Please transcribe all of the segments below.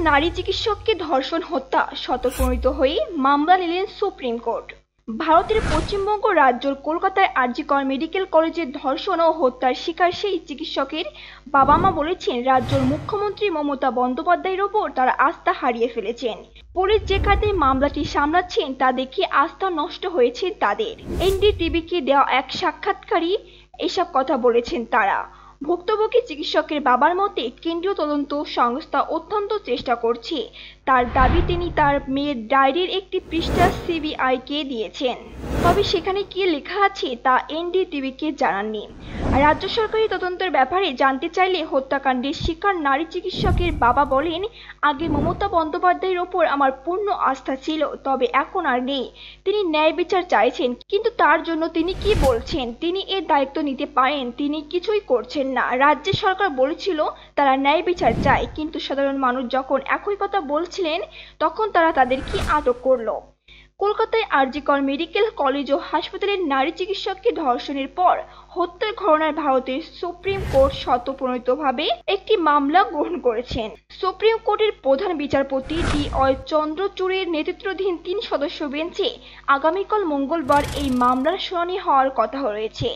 নারী চিকিৎসককে ধর্ষণ হত্যা শতপ্রণীত হয়ে মামলা নিলেন সুপ্রিম কোর্ট। ভারতের পশ্চিমবঙ্গ রাজ্যের কলকাতায় আর.জি. কর মেডিকেল কলেজে ধর্ষণ ও হত্যার শিকার সেই চিকিৎসকের বাবা মা বলেছেন, রাজ্যের মুখ্যমন্ত্রী মমতা বন্দ্যোপাধ্যায়ের ওপর তারা আস্থা হারিয়ে ফেলেছেন। পুলিশ যে খাতে মামলাটি সামলাচ্ছেন তা দেখে আস্থা নষ্ট হয়েছে তাদের। এনডিটিভিকে দেওয়া এক সাক্ষাৎকারে এসব কথা বলেছেন তারা। ভুক্তভোগী চিকিৎসকের বাবার মতে, কেন্দ্রীয় তদন্ত সংস্থা অত্যন্ত চেষ্টা করছে। তার দাবি, তিনি তার মেয়ের ডায়েরির একটি পৃষ্ঠা সিবিআইকে দিয়েছেন, তবে সেখানে কি লেখা আছে তা এনডিটিভিকে জানাননি। রাজ্য সরকারি তদন্তের ব্যাপারে জানতে চাইলে হত্যাকাণ্ডের শিকার নারী চিকিৎসকের বাবা বলেন, আগে মমতা বন্দ্যোপাধ্যায়ের ওপর আমার পূর্ণ আস্থা ছিল, তবে এখন আর নেই। তিনি ন্যায় বিচার চাইছেন, কিন্তু তার জন্য তিনি কি বলছেন, তিনি এর দায়িত্ব নিতে পারেন, তিনি কিছুই করছেন না। রাজ্য সরকার বলেছিল তারা ন্যায় বিচার চায়, কিন্তু সাধারণ মানুষ যখন একই কথা বলছিলেন তখন তারা তাদেরকে আটক করলো। কলকাতায় আর.জি. কর মেডিকেল কলেজ ও হাসপাতালের নারী চিকিৎসককে ধর্ষণের পর হত্যার ঘটনায় ভারতের সুপ্রিম কোর্ট স্বতঃপ্রণোদিতভাবে একটি মামলা গ্রহণ করেছেন। সুপ্রিম কোর্টের প্রধান বিচারপতি ডি.ওয়াই চন্দ্রচূড়ের নেতৃত্বাধীন ৩ সদস্য বেঞ্চে আগামীকাল মঙ্গলবার এই মামলার শুনানি হওয়ার কথা রয়েছে।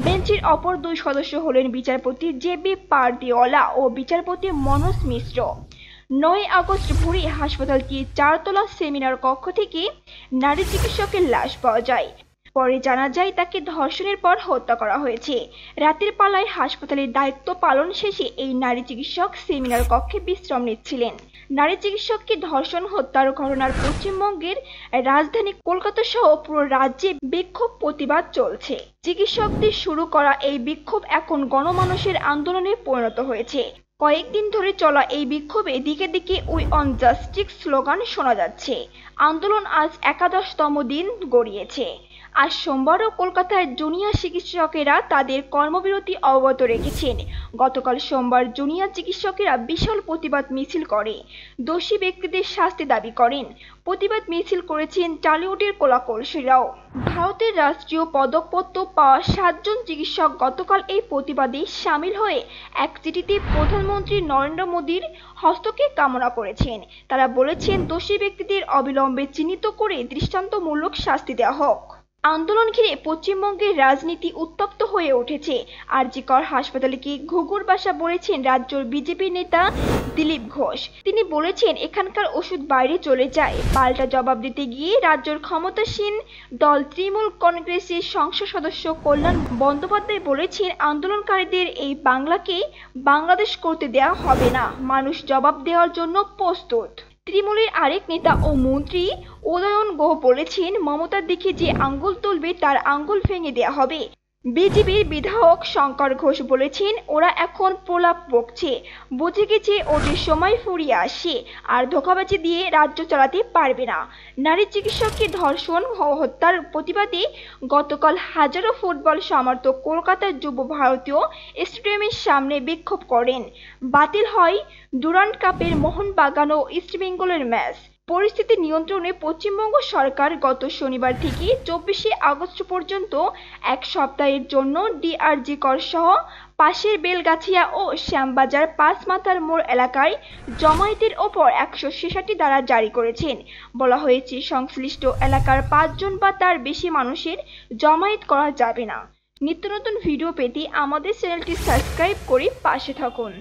বেঞ্চের অপর 2 সদস্য হলেন বিচারপতি জে.বি. পারদিওয়ালা ও বিচারপতি মনোজ মিশ্র। ৯ আগস্ট ভোরে হাসপাতালটির 4তলা সেমিনার কক্ষ থেকে নারী চিকিৎসকের লাশ পাওয়া যায়। পরে জানা যায় তাকে ধর্ষণের পর হত্যা করা হয়েছে। রাতের পালায় হাসপাতালের দায়িত্ব পালন শেষে এই নারী চিকিৎসক সেমিনার কক্ষে বিশ্রাম নিচ্ছিলেন। নারী চিকিৎসককে ধর্ষণ হত্যার ঘটনার পশ্চিমবঙ্গের রাজধানী কলকাতা সহ পুরো রাজ্যে বিক্ষোভ প্রতিবাদ চলছে। চিকিৎসকদের শুরু করা এই বিক্ষোভ এখন গণমানুষের আন্দোলনে পরিণত হয়েছে। কয়েকদিন ধরে চলা এই বিক্ষোভে দিকে দিকে উই অন জাস্টিস স্লোগান শোনা যাচ্ছে। আন্দোলন আজ 11তম দিন গড়িয়েছে। আজ সোমবারও কলকাতায় জুনিয়র চিকিৎসকেরা তাদের কর্মবিরতি অব্যাহত রেখেছেন। গতকাল সোমবার জুনিয়র চিকিৎসকেরা বিশাল প্রতিবাদ মিছিল করে দোষী ব্যক্তিদের শাস্তি দাবি করেন। প্রতিবাদ মিছিল করেছেন টলিউডের কলাকুশলীরাও। ভারতের রাষ্ট্রীয় পদকপত্র পাওয়া 7 জন চিকিৎসক গতকাল এই প্রতিবাদে সামিল হয়ে এক চিঠিতে প্রধানমন্ত্রী নরেন্দ্র মোদীর হস্তক্ষেপ কামনা করেছেন। তারা বলেছেন, দোষী ব্যক্তিদের অবিলম্বে চিহ্নিত করে দৃষ্টান্তমূলক শাস্তি দেওয়া হোক। আন্দোলন ঘিরে পশ্চিমবঙ্গের রাজনীতি উত্তপ্ত হয়ে উঠেছে। আর.জি. কর হাসপাতালকে ঘুঘুর বাসা বলেছেন রাজ্যের বিজেপি নেতা দিলীপ ঘোষ। তিনি বলেছেন, এখানকার ওষুধ বাইরে চলে যায়। পাল্টা জবাব দিতে গিয়ে রাজ্যের ক্ষমতাসীন দল তৃণমূল কংগ্রেসের সংসদ সদস্য কল্যাণ বন্দ্যোপাধ্যায় বলেছেন, আন্দোলনকারীদের এই বাংলাকে বাংলাদেশ করতে দেওয়া হবে না। মানুষ জবাব দেওয়ার জন্য প্রস্তুত। তৃণমূলের আরেক নেতা ও মন্ত্রী উদয়ন গুহ বলেছেন, মমতার দিকে যে আঙ্গুল তুলবে তার আঙ্গুল ভেঙে দেওয়া হবে। বিজেপির বিধায়ক শঙ্কর ঘোষ বলেছেন, ওরা এখন প্রলাপ বকছে, বুঝে গেছে ওদের সময় ফুরিয়ে আসে, আর ধোঁকাবাজি দিয়ে রাজ্য চালাতে পারবে না। নারী চিকিৎসককে ধর্ষণ ও হত্যার প্রতিবাদে গতকাল হাজারো ফুটবল সমর্থক কলকাতার যুব ভারতীয় স্টেডিয়ামের সামনে বিক্ষোভ করেন। বাতিল হয় ডুরান্ড কাপের মোহনবাগান ও ইস্টবেঙ্গলের ম্যাচ। পরিস্থিতি নিয়ন্ত্রণে পশ্চিমবঙ্গ সরকার গত শনিবার থেকে 24শে আগস্ট পর্যন্ত এক সপ্তাহের জন্য আর.জি. কর সহ পাশের বেলগাছিয়া ও শ্যামবাজার 5 মাথার মোড় এলাকায় জমায়েতের ওপর 166 ধারা জারি করেছেন। বলা হয়েছে, সংশ্লিষ্ট এলাকার 5 জন বা তার বেশি মানুষের জমায়েত করা যাবে না। নিত্য নতুন ভিডিও পেতে আমাদের চ্যানেলটি সাবস্ক্রাইব করে পাশে থাকুন।